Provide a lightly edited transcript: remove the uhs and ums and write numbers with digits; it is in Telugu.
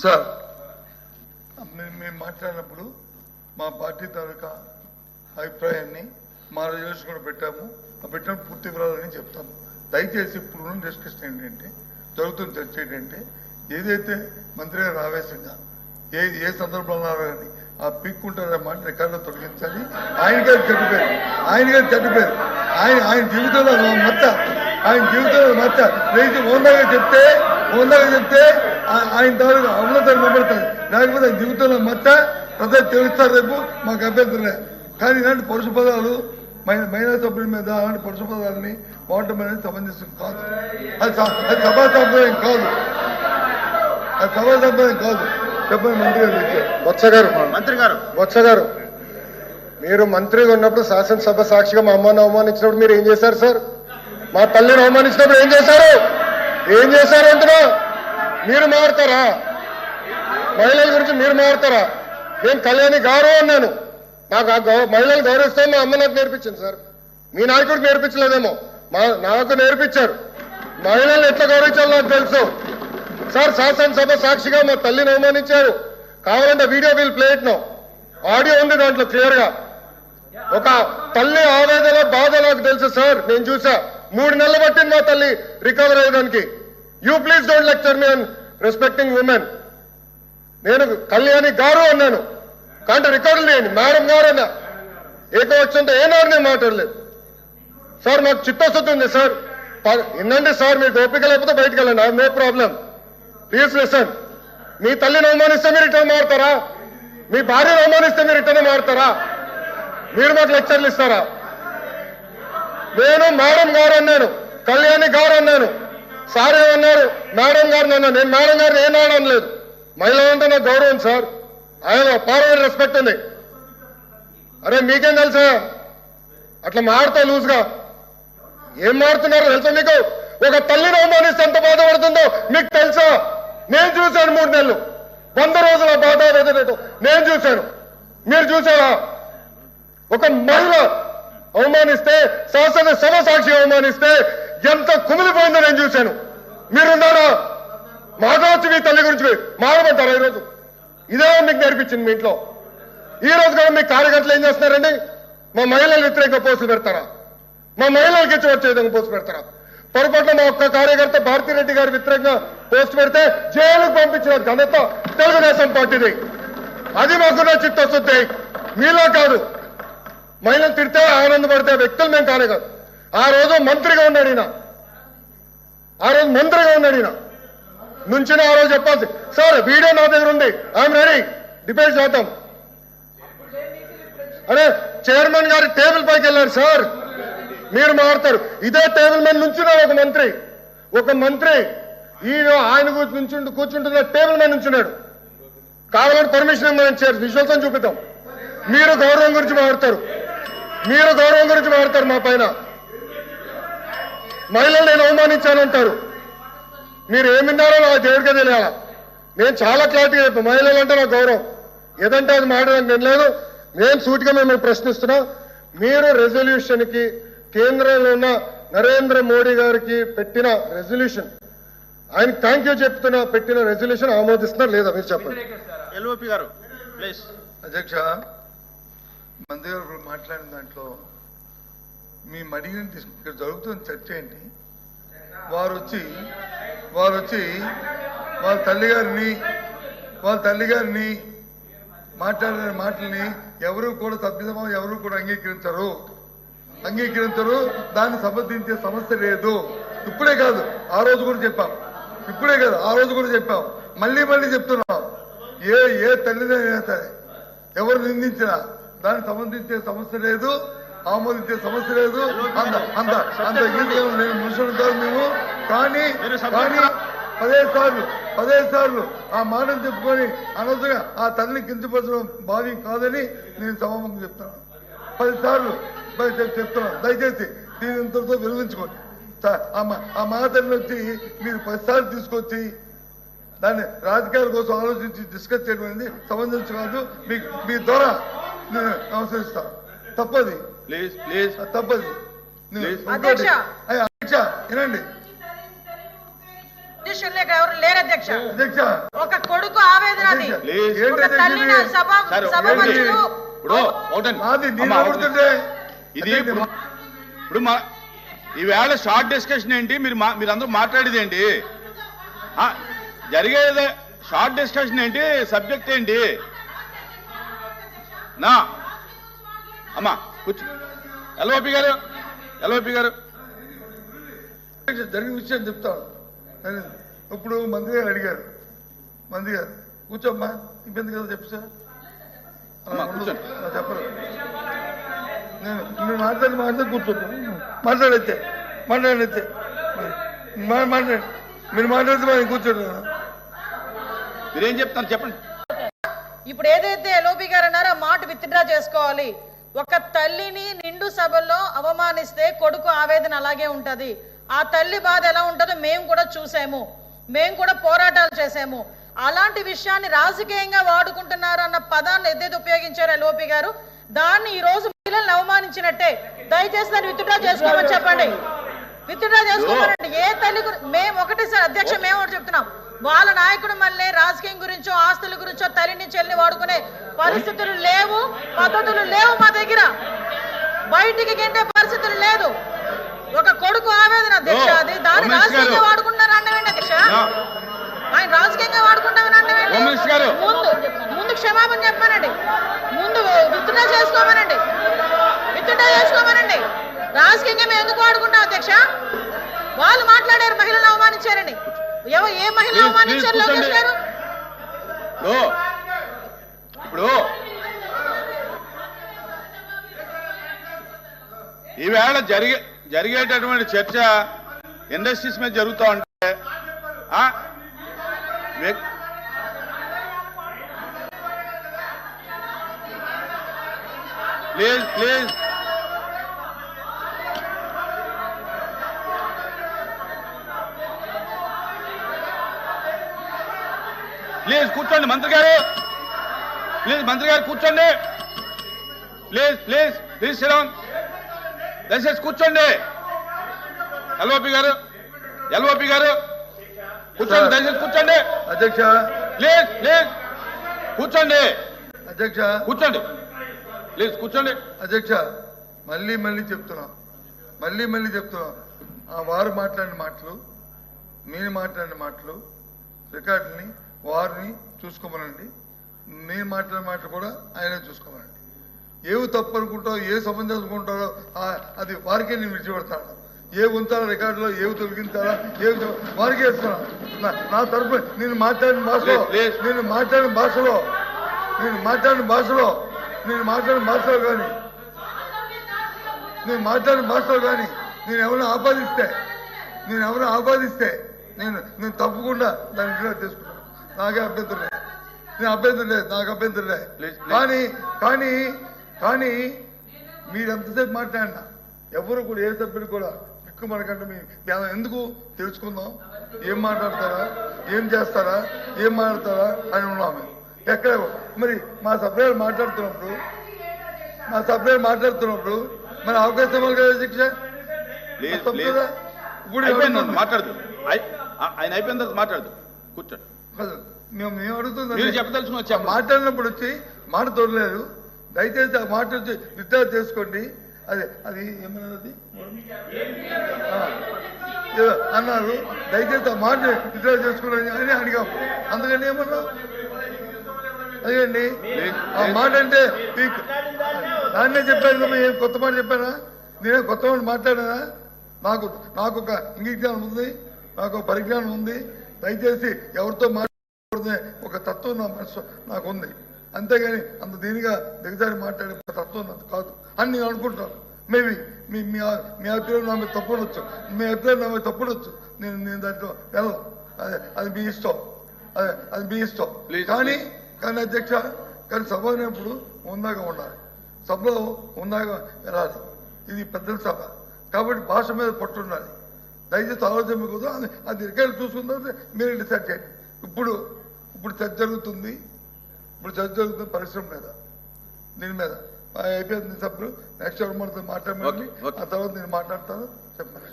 సార్ మేము మాట్లాడినప్పుడు మా పార్టీ తాలూకా అభిప్రాయాన్ని మా రిజల్యూషన్ కూడా పెట్టాము. ఆ పెట్టిన పూర్తి వివరాలని చెప్తాము. దయచేసి ఇప్పుడు డిస్కషన్ ఏంటంటే, జరుగుతున్న చర్చ ఏంటంటే, ఏదైతే మంత్రి గారు ఆవేశంగా ఏ సందర్భంలో కానీ ఆ పీక్కుంటారనే మాట రికార్డులో తొలగించాలి. ఆయన గారు చెడ్డపేరు ఆయన జీవితంలో మచ్చ రేపు ఓందాగా చెప్తే ఆయన తాలూకు అమలతను నిలబడతారు. లేకపోతే ఆయన జీవితంలో మచ్చ ప్రజలు తెలుస్తారు. రేపు మాకు అభ్యంతరలే. కానీ ఇలాంటి పరుష పదాలు మహిళా సభ్యుల మీద అలాంటి పరుష పదాలని వాడటం అనేది సమంజసం కాదు. అది సభా సంప్రదాయం కాదు. చెప్పండి మంత్రి గారు. మీరు మంత్రిగా ఉన్నప్పుడు శాసనసభ సాక్షిగా మా అమ్మని అవమానించినప్పుడు మీరు ఏం చేశారు సార్? మా తల్లిని అవమానించినప్పుడు ఏం చేశారు అంటున్నా? మీరు మారుతారా? మహిళల గురించి మీరు మారుతారా? నేను కళ్యాణి గారు అన్నాను. నాకు మహిళలు గౌరవిస్తాను మా అమ్మ నాకు నేర్పించింది సార్. మీ నాయకుడు నేర్పించలేదేమో, నాకు నేర్పించారు. మహిళలు ఎట్లా గౌరవించాలో నాకు తెలుసు సార్. శాసనసభ సాక్షిగా మా తల్లిని అవమానించారు. కావాలంటే video will play it now. Audio ఉంది దాంట్లో క్లియర్ గా. ఒక తల్లి ఆవేదన బాధ నాకు తెలుసు సార్. నేను చూసా. 3 నెలలు పట్టింది మా తల్లి రికవర్ అయ్యడానికి. You please don't lecture me on respecting women. నేను కళ్యాణి గారు అన్నాను. కానీ రికార్డులు లేని మేడం గారు అన్నా. ఏకవచనంతో ఏనాడు నేను మాట్లాడలేదు సార్. మాకు చిత్తశుద్ధి ఉంది సార్. వినండి సార్. మీకు ఓపిక లేకపోతే బయటకు వెళ్ళండి. I no problem. Please listen. మీ తల్లిని అవమానిస్తే మీరు ఇట్లా మారుతారా? మీ భార్యను అవమానిస్తే మీరు ఇట్లనే మారుతారా? మీరు మాకు లెక్చర్లు ఇస్తారా? నేను మేడం గారు అన్నాను, కళ్యాణి గారు అన్నాను. సార్ ఏమన్నారు? మేడం గారిని అన్నాను. నేను మేడం గారిని ఏనాడు అనలేదు. మహిళలంటే నాకు గౌరవం సార్. ఆయన పార్లమెంట్ రెస్పెక్ట్ ఉంది. అరే మీకేం తెలుసా? అట్లా మారుతా లూజ్గా ఏం మారుతున్నారో తెలుసా మీకు? ఒక తల్లిని అవమానిస్తే ఎంత బాధపడుతుందో మీకు తెలుసా? నేను చూశాను. 3 నెలలు 100 రోజుల బాధ నేను చూశాను. మీరు చూసారా? ఒక మహిళ అవమానిస్తే, శాసనసభ సాక్షి అవమానిస్తే ఎంత కుమిలిపోయిందో నేను చూశాను. మీరున్నారా? మాట్లాడచ్చు మీ తల్లి గురించి మాట్లాడమంటారా? ఈరోజు ఇదే మీకు నేర్పించింది మీ ఇంట్లో. ఈ రోజు కూడా మీ కార్యకర్తలు ఏం చేస్తున్నారండి? మా మహిళలు వ్యతిరేకంగా పోస్టులు పెడతారా? మా మహిళలకి ఇచ్చి వచ్చే విధంగా పోస్టు పెడతారా? పొరపాటున మా ఒక్క కార్యకర్త భారతిరెడ్డి గారి వ్యతిరేకంగా పోస్ట్ పెడితే జైలుకు పంపించిన ఘనత తెలుగుదేశం పార్టీది. అది మాకున్న చిత్తశుద్ధి. మీలో కాదు. మహిళలు తిడితే ఆనందపడితే వ్యక్తులు మేము కానే కాదు. ఆ రోజు మంత్రిగా ఉన్నాడు ఈయన. నుంచిన ఆ రోజు చెప్పాల్సి సార్. వీడియో నా దగ్గర ఉంది. I'm ready. డిబేట్ చేద్దాం. అరే చైర్మన్ గారి టేబుల్ పైకి వెళ్ళారు సార్. మీరు మారుతారు. ఇదే టేబుల్ మీద నుంచున్నాడు ఒక మంత్రి. ఈయన ఆయన కూర్చుంటున్న టేబుల్ మీద నుంచున్నాడు. కావాలంటే పర్మిషన్ ఇవ్వమని విజువల్స్ అని చూపిద్దాం. మీరు గౌరవం గురించి మాట్లాడతారు. మా పైన మహిళలు నేను అవమానించానంటారు. మీరు ఏమిన్నారో నా దేవుడికే తెలియాలా. నేను చాలా క్లారిటీగా చెప్పాను. మహిళలు అంటే నాకు గౌరవం. ఏదంటే అది మాట్లాడడానికి నేను లేదు. నేను సూటిగా మిమ్మల్ని ప్రశ్నిస్తున్నా. మీరు రెజల్యూషన్కి కేంద్రంలో ఉన్న నరేంద్ర మోడీ గారికి పెట్టిన రెజల్యూషన్, ఆయన థ్యాంక్ యూ చెప్తున్నా, పెట్టిన రెజల్యూషన్ ఆమోదిస్తున్నారు లేదా మీరు చెప్పండి. ఎల్ఓపి గారు ప్లీజ్. అధ్యక్ష, మంత్రి గారు మాట్లాడిన దాంట్లో మేము అడిగిన ఇక్కడ జరుగుతున్న చర్చ ఏంటి? వారు వచ్చి వాళ్ళ తల్లి గారిని మాట్లాడిన మాటల్ని ఎవరు కూడా సభ్యసమం ఎవరు కూడా అంగీకరించరు. దాన్ని సమర్థించే సమస్య లేదు. ఇప్పుడే కాదు ఆ రోజు కూడా చెప్పాం. మళ్ళీ చెప్తున్నాం. ఏ తల్లిదైనా సరే ఎవరు నిందించినా దాన్ని సమర్థించే సమస్య లేదు, ఆమోదించే సమస్య లేదు. అంత మనుషులు కాదు మేము. కానీ 15 సార్లు ఆ మాటను చెప్పుకొని అనవసరంగా ఆ తల్లిని కించపరచడం భావ్యం కాదని నేను సభాముఖంగా చెప్తాను. 10 సార్లు చెప్తున్నాను. దయచేసి దీని ఇంతటితో విరమించుకోండి. ఆ మాటలను వచ్చి మీరు 10 సార్లు తీసుకొచ్చి దాన్ని రాజకీయాల కోసం ఆలోచించి డిస్కస్ చేయడం అనేది సమంజసం కాదు. మీ ద్వారా నేను నమస్కరిస్తాను. తప్పది. వినండి. పొజిషన్ లేక ఎవరు లేరు అధ్యక్ష. అధ్యక్ష ఒక కొడుకు ఆవేదన అది. ప్లీజ్. ఒక తల్లి నా సభ మధ్యలో మాది నీళ్ళు పడుతుంటే ఇది ఇప్పుడు మా ఈవేళ షార్ట్ డిస్కషన్ ఏంటి? మీరందరూ మాట్లాడేది ఏంటి? జరిగేది షార్ట్ డిస్కషన్ ఏంటి? సబ్జెక్ట్ ఏంటి? నా అమ్మా కూర్చో. ఎల్ఓపి గారు జరిగిన విషయం చెప్తాను. ఇప్పుడు మంత్రి గారు అడిగారు, మంత్రి గారు కూర్చోమ్మా, ఇబ్బంది కదా చెప్పు సార్. చెప్పరు, నేను మాట్లాడి కూర్చోండి. మాట్లాడితే మీరు మాట్లాడితే మనం కూర్చోండి. మీరేం చెప్తారు చెప్పండి. ఇప్పుడు ఏదైతే ఎల్ఓపి గారు అన్నారో ఆ మాట విత్డ్రా చేసుకోవాలి. ఒక తల్లిని నిండు సభల్లో అవమానిస్తే కొడుకు ఆవేదన అలాగే ఉంటది. ఆ తల్లి బాధ ఎలా ఉంటుందో మేము కూడా చూసాము, మేము కూడా పోరాటాలు చేసాము. అలాంటి విషయాన్ని రాజకీయంగా వాడుకుంటున్నారు అన్న పదాన్ని ఏదైతే ఉపయోగించారో ఎల్ఓపి గారు, దాన్ని ఈ రోజు మహిళలను అవమానించినట్టే. దయచేసి దాన్ని విత్డ్రా చేసుకోమని చెప్పండి, విత్డ్రా చేసుకోమనండి. ఏ తల్లి మేము ఒకటే సార్ అధ్యక్ష, మేము ఒకటి చెప్తున్నాం, వాళ్ళ నాయకుడు మళ్ళీ రాజకీయం గురించో ఆస్తుల గురించో తల్లిని చెల్లిని వాడుకునే పరిస్థితులు లేవు, పద్ధతులు లేవు మా దగ్గర. బయటికి గెంటే పరిస్థితులు లేదు. ఒక కొడుకు ఆవేదన అధ్యక్ష, అది దాన్ని రాజకీయంగా వాడుకుంటున్నారు అన్నవేంటి అధ్యక్ష? ఆయన రాజకీయంగా వాడుకుంటామని అన్నవేంటి? ముందు క్షమాపణ చెప్పానండి, ముందు విత్డ్రా చేసుకోమనండి, రాజకీయంగా మేము ఎందుకు వాడుకుంటాం అధ్యక్ష? వాళ్ళు మాట్లాడారు మహిళలను అవమానించారని. ఏ మహిళ అవమానించారు లోకేష్ గారు? ఇప్పుడు ఈవేళ జరిగేటటువంటి చర్చ ఇండస్ట్రీస్ మీద జరుగుతూ ఉంటే ప్లీజ్ ప్లీజ్ కూర్చోండి మంత్రి గారు, కూర్చోండి. ప్లీజ్ శ్రీరామ్, దయచేసి కూర్చోండి. ఎల్ఓపి గారు కూర్చోండి, దయచేసి కూర్చోండి. అధ్యక్ష ప్లీజ్ కూర్చోండి. అధ్యక్ష కూర్చోండి. అధ్యక్ష మళ్ళీ చెప్తున్నాం, ఆ వారు మాట్లాడిన మాటలు, మీరు మాట్లాడిన మాటలు రికార్డుని వారిని చూసుకోమనండి. నేను మాట్లాడిన మాటలు కూడా ఆయనే చూసుకోమనండి. ఏవి తప్పు అనుకుంటారో, ఏ సంబంధం అనుకుంటారో అది వారికే నేను విడిచిపెడతాను. ఏ ఉంచాలో రికార్డులో, ఏవి తొలగించాలా, ఏవి వారికే ఇస్తున్నాను. నా తరఫున నేను మాట్లాడిన భాషలో కానీ నేను ఎవరైనా ఆపాదిస్తే నేను తప్పకుండా దాన్ని ఇంట్లో తీసుకుంటాను. నాకే అభ్యంతరం లేదు, నాకు అభ్యంతరం లేదు. కానీ మీరు ఎంతసేపు మాట్లాడినా ఎవరు కూడా, ఏ సభ్యుడు కూడా ఎక్కువ మనకంటే మీ ఎందుకు తెలుసుకుందాం, ఏం మాట్లాడతారా, ఏం చేస్తారా, ఏం మాట్లాడతారా అని ఉన్నాము. ఎక్కడ మరి మా సభ్యులు మాట్లాడుతున్నప్పుడు మరి అవకాశం కదా శిక్ష ఇప్పుడు మాట్లాడదు. ఆయన అయిపోయిన తర్వాత మాట్లాడదు, కూర్చోండి. మేము అడుగుతుంది చెప్పదలుచుకుని వచ్చా. మాట్లాడినప్పుడు వచ్చి మాట తోడలేదు. దయచేసి ఆ మాట వచ్చి విత్డ్రా చేసుకోండి. అది ఏమన్నది అన్నారు. దయచేసి ఆ మాట విత్డ్రా చేసుకోండి అని అడిగాం. అందుకని ఏమన్నా అదేండి ఆ మాట అంటే దాన్నే చెప్పాను. ఏం కొత్త మాట చెప్పానా? నేనే కొత్త మాట మాట్లాడానా? నాకు ఒక ఇంగిజ్ఞానం ఉంది, నాకు పరిజ్ఞానం ఉంది. దయచేసి ఎవరితో మాట్లాడకూడదే ఒక తత్వం నా మనసు నాకు ఉంది. అంతేగాని అంత దీనిగా దిగజారి మాట్లాడే తత్వం నాకు కాదు అని నేను అనుకుంటాను. మేబీ మీ అభిప్రాయం నా మీద తప్పుడొచ్చు, నేను దాంట్లో వెళ్ళను. అది మీ ఇష్టం. కానీ అధ్యక్ష, సభ అనేప్పుడు ఉందాగా ఉండాలి, సభలో ఉందాగా వెళ్ళాలి. ఇది పెద్దల సభ కాబట్టి భాష మీద పట్టు ఉండాలి. దయచేసి ఆలోచన మీకు అది రికార్డు చూసుకున్న తర్వాత మీరు డిసైడ్ చేయండి. ఇప్పుడు చర్చ జరుగుతుంది పరిశ్రమ మీద, దీని మీద అయిపోయింది సభ్యులు. నెక్స్ట్ ఎవరు మనతో మాట్లాడమని, ఆ తర్వాత నేను మాట్లాడతాను చెప్పండి.